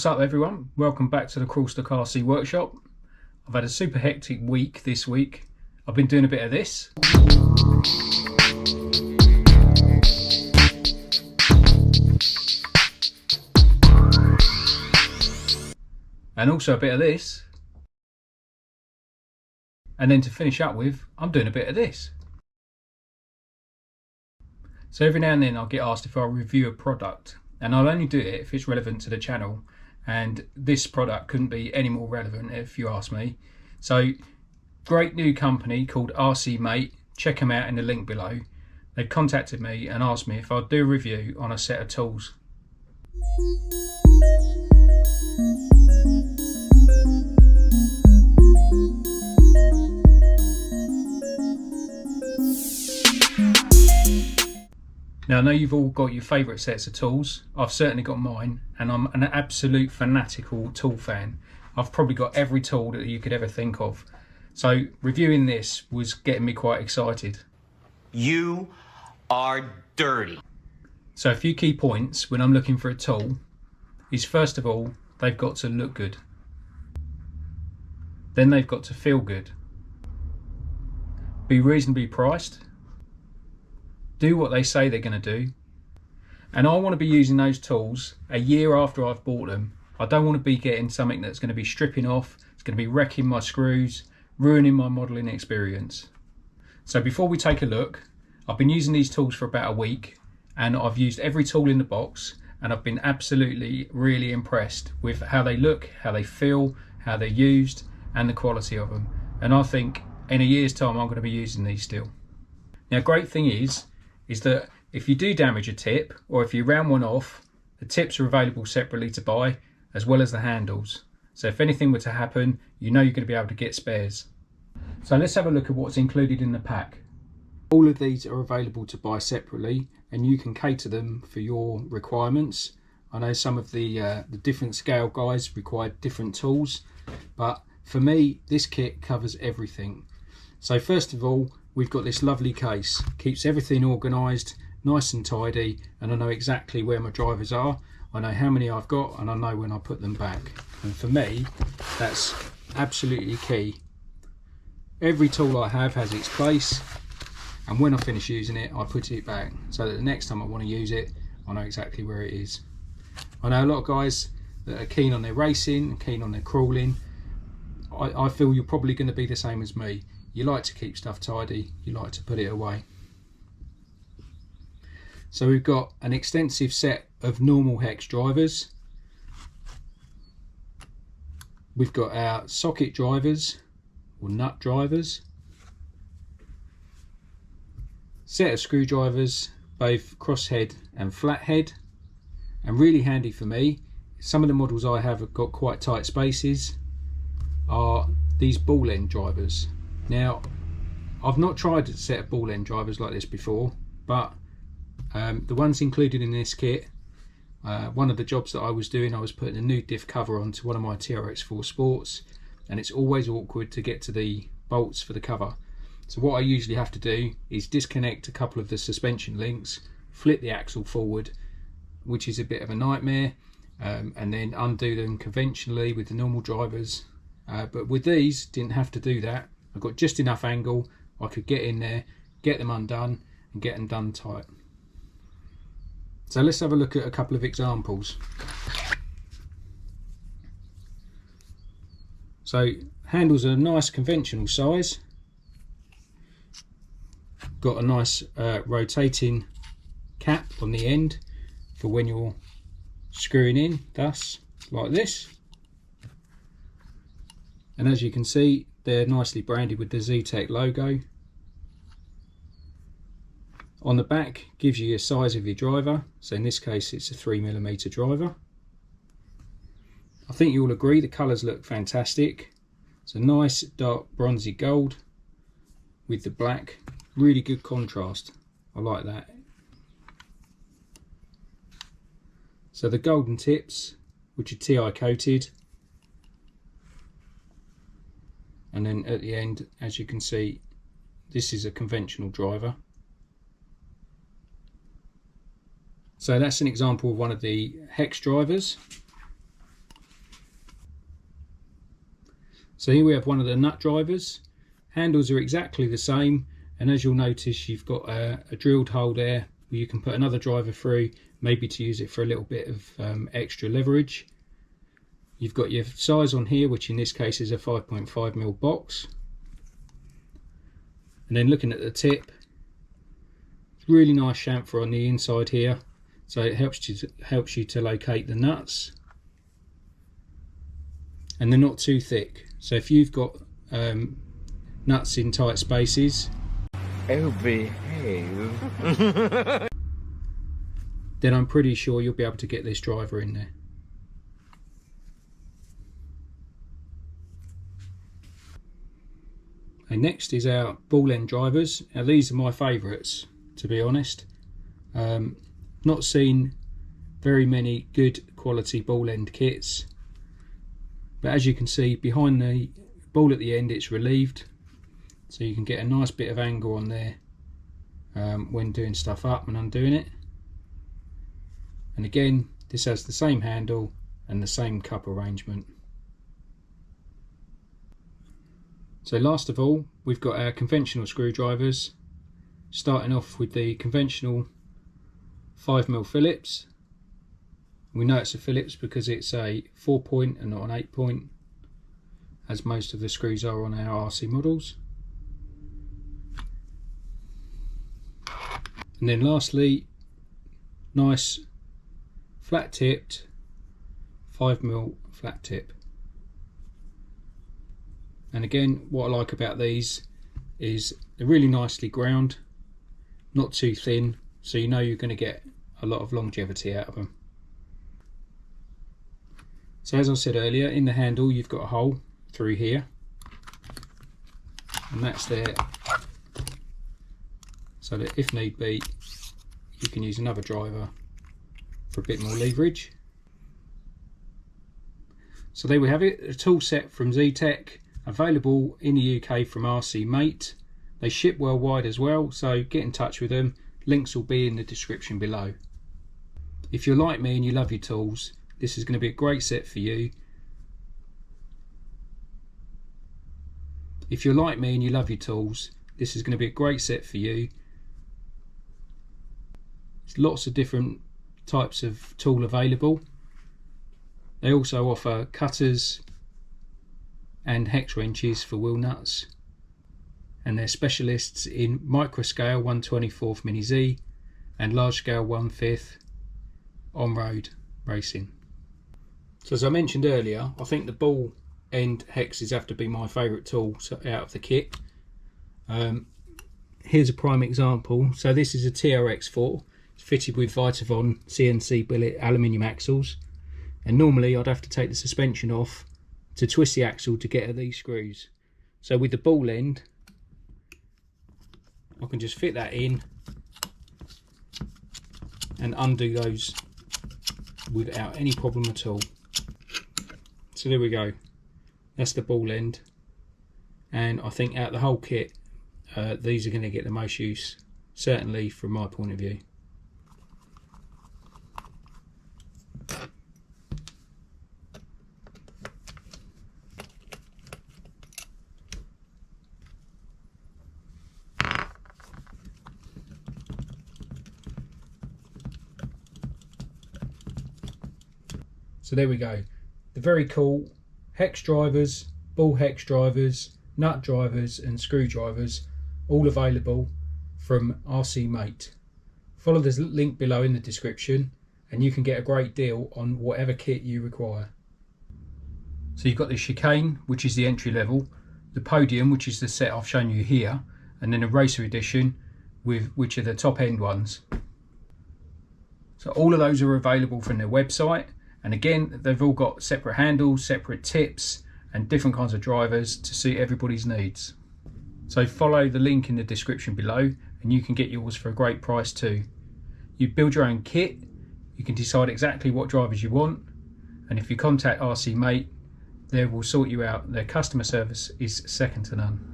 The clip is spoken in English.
What's up everyone? Welcome back to the Crawlstock RC workshop. I've had a super hectic week this week. I've been doing a bit of this. And also a bit of this. And then to finish up with, I'm doing a bit of this. So every now and then I'll get asked if I'll review a product, and I'll only do it if it's relevant to the channel, and this product couldn't be any more relevant if you ask me. So great new company called RC8, check them out in the link below. They've contacted me and asked me if I'd do a review on a set of tools. Now I know you've all got your favourite sets of tools. I've certainly got mine, and I'm an absolute fanatical tool fan. I've probably got every tool that you could ever think of. So reviewing this was getting me quite excited. You are dirty. So a few key points when I'm looking for a tool is, first of all, they've got to look good. Then they've got to feel good. Be reasonably priced. Do what they say they're going to do. And I want to be using those tools a year after I've bought them. I don't want to be getting something that's going to be stripping off, it's going to be wrecking my screws, ruining my modelling experience. So before we take a look, I've been using these tools for about a week, and I've used every tool in the box, and I've been absolutely really impressed with how they look, how they feel, how they're used, and the quality of them. And I think in a year's time I'm going to be using these still. Now, great thing is that if you do damage a tip, or if you round one off, the tips are available separately to buy, as well as the handles. So if anything were to happen, you know you're going to be able to get spares. So let's have a look at what's included in the pack. All of these are available to buy separately, and you can cater them for your requirements. I know some of the different scale guys require different tools, but for me, this kit covers everything. So first of all, we've got this lovely case, keeps everything organised, nice and tidy, and I know exactly where my drivers are, I know how many I've got, and I know when I put them back. And for me, that's absolutely key. Every tool I have has its place, and when I finish using it, I put it back, so that the next time I want to use it, I know exactly where it is. I know a lot of guys that are keen on their racing, keen on their crawling. I feel you're probably going to be the same as me. You like to keep stuff tidy, you like to put it away. So we've got an extensive set of normal hex drivers. We've got our socket drivers, or nut drivers. Set of screwdrivers, both crosshead and flathead. And really handy for me, some of the models I have got quite tight spaces, are these ball end drivers. Now, I've not tried a set of ball end drivers like this before, but the ones included in this kit, one of the jobs that I was doing, I was putting a new diff cover onto one of my TRX4 Sports, and it's always awkward to get to the bolts for the cover. So what I usually have to do is disconnect a couple of the suspension links, flip the axle forward, which is a bit of a nightmare, and then undo them conventionally with the normal drivers. But with these, didn't have to do that. I've got just enough angle, I could get in there, get them undone, and get them done tight. So let's have a look at a couple of examples. So handles are a nice conventional size. Got a nice rotating cap on the end for when you're screwing in, thus like this. And as you can see, they're nicely branded with the Zetec logo. On the back gives you your size of your driver, so in this case it's a 3mm driver. I think you'll agree the colours look fantastic. It's a nice dark bronzy gold with the black, really good contrast. I like that. So the golden tips, which are TI coated, and then at the end, as you can see, this is a conventional driver. So that's an example of one of the hex drivers. So here we have one of the nut drivers. Handles are exactly the same, and as you'll notice, you've got a drilled hole there where you can put another driver through, maybe to use it for a little bit of extra leverage. You've got your size on here, which in this case is a 5.5mm box. And then looking at the tip, really nice chamfer on the inside here, so it helps you to locate the nuts. And they're not too thick, so if you've got nuts in tight spaces, Oh, behave. then I'm pretty sure you'll be able to get this driver in there. And next is our ball end drivers. Now these are my favourites, to be honest. Not seen very many good quality ball end kits, but as you can see behind the ball at the end it's relieved, so you can get a nice bit of angle on there when doing stuff up and undoing it. And again, this has the same handle and the same cup arrangement. So last of all, we've got our conventional screwdrivers, starting off with the conventional 5mm Phillips. We know it's a Phillips because it's a 4-point and not an 8-point, as most of the screws are on our RC models. And then lastly, nice flat tipped 5mm flat tip. And again, what I like about these is they're really nicely ground, not too thin, so you know you're going to get a lot of longevity out of them. So as I said earlier, in the handle you've got a hole through here, and that's there so that if need be you can use another driver for a bit more leverage. So there we have it, a tool set from Z-Tech, available in the UK from RC8. They ship worldwide as well, so get in touch with them. Links will be in the description below. If you're like me and you love your tools, this is going to be a great set for you. If you're like me and you love your tools, this is going to be a great set for you. There's lots of different types of tool available. They also offer cutters and hex wrenches for wheel nuts, and they're specialists in micro scale 1/24 mini Z and large scale 1/5 on-road racing. So as I mentioned earlier, I think the ball end hexes have to be my favourite tool out of the kit. Here's a prime example. So this is a TRX4, it's fitted with Vitavon CNC billet aluminium axles, and normally I'd have to take the suspension off to twist the axle to get at these screws. So with the ball end, I can just fit that in and undo those without any problem at all. So there we go, that's the ball end, and I think out of the whole kit these are going to get the most use, certainly from my point of view. So there we go, the very cool hex drivers, ball hex drivers, nut drivers and screwdrivers, all available from RC8. Follow the link below in the description and you can get a great deal on whatever kit you require. So you've got the chicane, which is the entry level, the podium, which is the set I've shown you here, and then a racer edition, which are the top end ones. So all of those are available from their website. And again, they've all got separate handles, separate tips, and different kinds of drivers to suit everybody's needs. So follow the link in the description below and you can get yours for a great price too. You build your own kit, you can decide exactly what drivers you want, and if you contact RC8, they will sort you out. Their customer service is second to none.